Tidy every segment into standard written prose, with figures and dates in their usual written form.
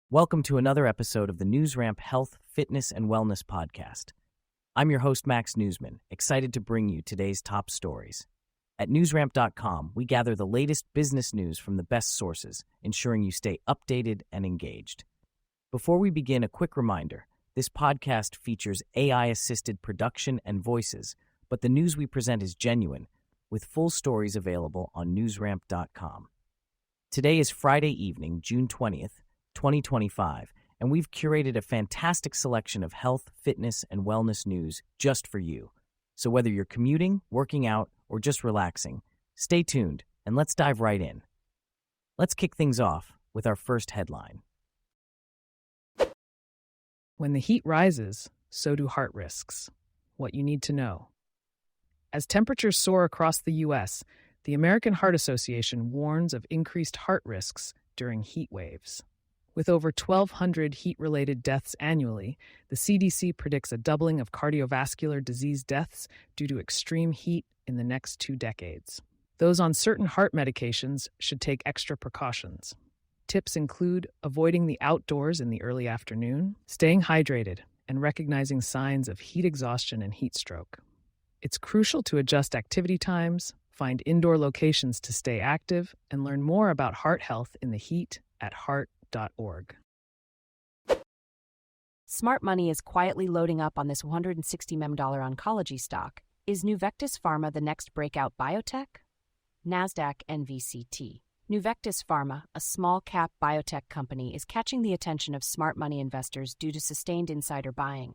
Welcome to another episode of the NewsRamp Health, Fitness, and Wellness Podcast. I'm your host, Max Newsman, excited to bring you today's top stories. At newsramp.com, we gather the latest business news from the best sources, ensuring you stay updated and engaged. Before we begin, a quick reminder. This podcast features AI-assisted production and voices, but the news we present is genuine, with full stories available on newsramp.com. Today is Friday evening, June 20th, 2025, and we've curated a fantastic selection of health, fitness, and wellness news just for you. So whether you're commuting, working out, or just relaxing, stay tuned and let's dive right in. Let's kick things off with our first headline. When the heat rises, so do heart risks. What you need to know. As temperatures soar across the U.S., the American Heart Association warns of increased heart risks during heat waves. With over 1,200 heat-related deaths annually, the CDC predicts a doubling of cardiovascular disease deaths due to extreme heat in the next 2 decades. Those on certain heart medications should take extra precautions. Tips include avoiding the outdoors in the early afternoon, staying hydrated, and recognizing signs of heat exhaustion and heat stroke. It's crucial to adjust activity times, find indoor locations to stay active, and learn more about heart health in the heat at heart.org. Smart money is quietly loading up on this $160 million oncology stock. Is Nuvectis Pharma the next breakout biotech? NASDAQ NVCT. Nuvectis Pharma, a small-cap biotech company, is catching the attention of smart money investors due to sustained insider buying.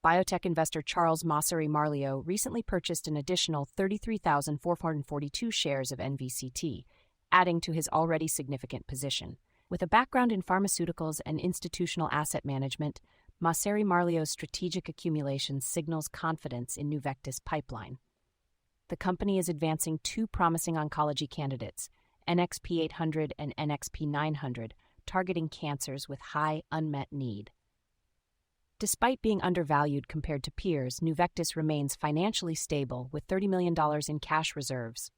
Biotech investor Charles Massari-Marlio recently purchased an additional 33,442 shares of NVCT, adding to his already significant position. With a background in pharmaceuticals and institutional asset management, Massari-Marlio's strategic accumulation signals confidence in Nuvectis' pipeline. The company is advancing 2 promising oncology candidates, NXP800 and NXP900, targeting cancers with high unmet need. Despite being undervalued compared to peers, Nuvectis remains financially stable with $30 million in cash reserves.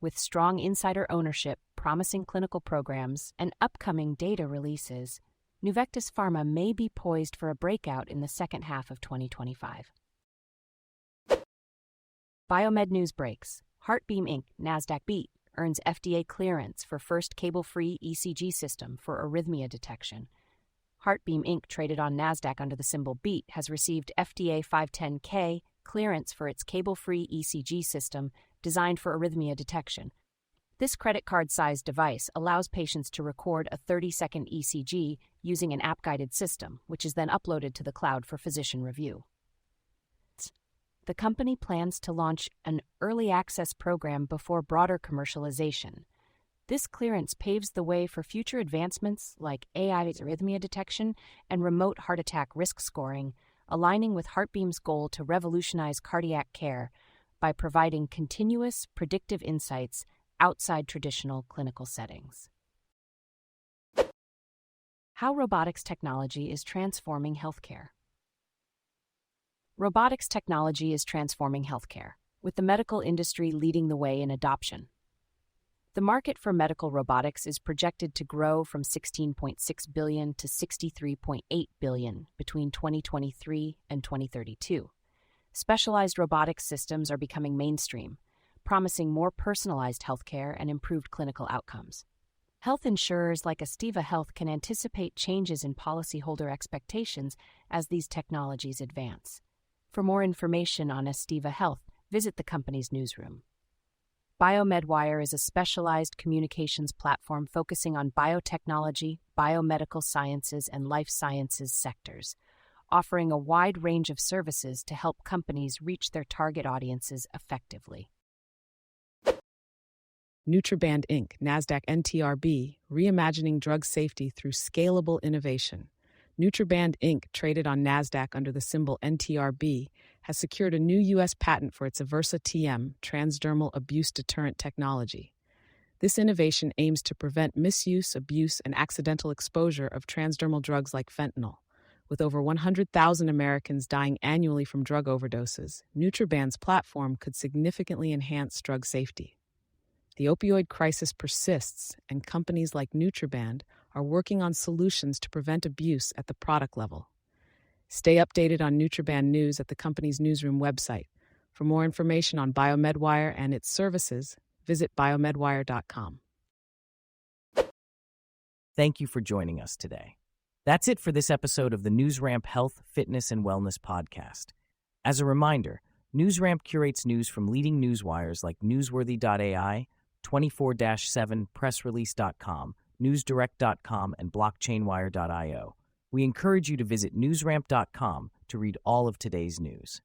With strong insider ownership, promising clinical programs, and upcoming data releases, Nuvectis Pharma may be poised for a breakout in the second half of 2025. Biomed news breaks. HeartBeam Inc., NASDAQ beat, earns FDA clearance for first cable-free ECG system for arrhythmia detection. HeartBeam Inc., traded on NASDAQ under the symbol BEAT, has received FDA 510K clearance for its cable-free ECG system designed for arrhythmia detection. This credit card-sized device allows patients to record a 30-second ECG using an app-guided system, which is then uploaded to the cloud for physician review. The company plans to launch an early access program before broader commercialization. This clearance paves the way for future advancements like AI arrhythmia detection and remote heart attack risk scoring, aligning with HeartBeam's goal to revolutionize cardiac care by providing continuous, predictive insights outside traditional clinical settings. How robotics technology is transforming healthcare. Robotics technology is transforming healthcare, with the medical industry leading the way in adoption. The market for medical robotics is projected to grow from $16.6 billion to $63.8 billion between 2023 and 2032. Specialized robotics systems are becoming mainstream, promising more personalized healthcare and improved clinical outcomes. Health insurers like Estiva Health can anticipate changes in policyholder expectations as these technologies advance. For more information on Estiva Health, visit the company's newsroom. BioMedWire is a specialized communications platform focusing on biotechnology, biomedical sciences, and life sciences sectors, offering a wide range of services to help companies reach their target audiences effectively. Nutriband Inc., NASDAQ NTRB, reimagining drug safety through scalable innovation. Nutriband Inc., traded on NASDAQ under the symbol NTRB, has secured a new U.S. patent for its Aversa TM transdermal abuse-deterrent technology. This innovation aims to prevent misuse, abuse, and accidental exposure of transdermal drugs like fentanyl. With over 100,000 Americans dying annually from drug overdoses, Nutriband's platform could significantly enhance drug safety. The opioid crisis persists, and companies like Nutriband are working on solutions to prevent abuse at the product level. Stay updated on Nutriband news at the company's newsroom website. For more information on BioMedWire and its services, visit biomedwire.com. Thank you for joining us today. That's it for this episode of the NewsRamp Health, Fitness, and Wellness podcast. As a reminder, NewsRamp curates news from leading newswires like Newsworthy.ai, 24-7, PressRelease.com, NewsDirect.com, and BlockchainWire.io. We encourage you to visit newsramp.com to read all of today's news.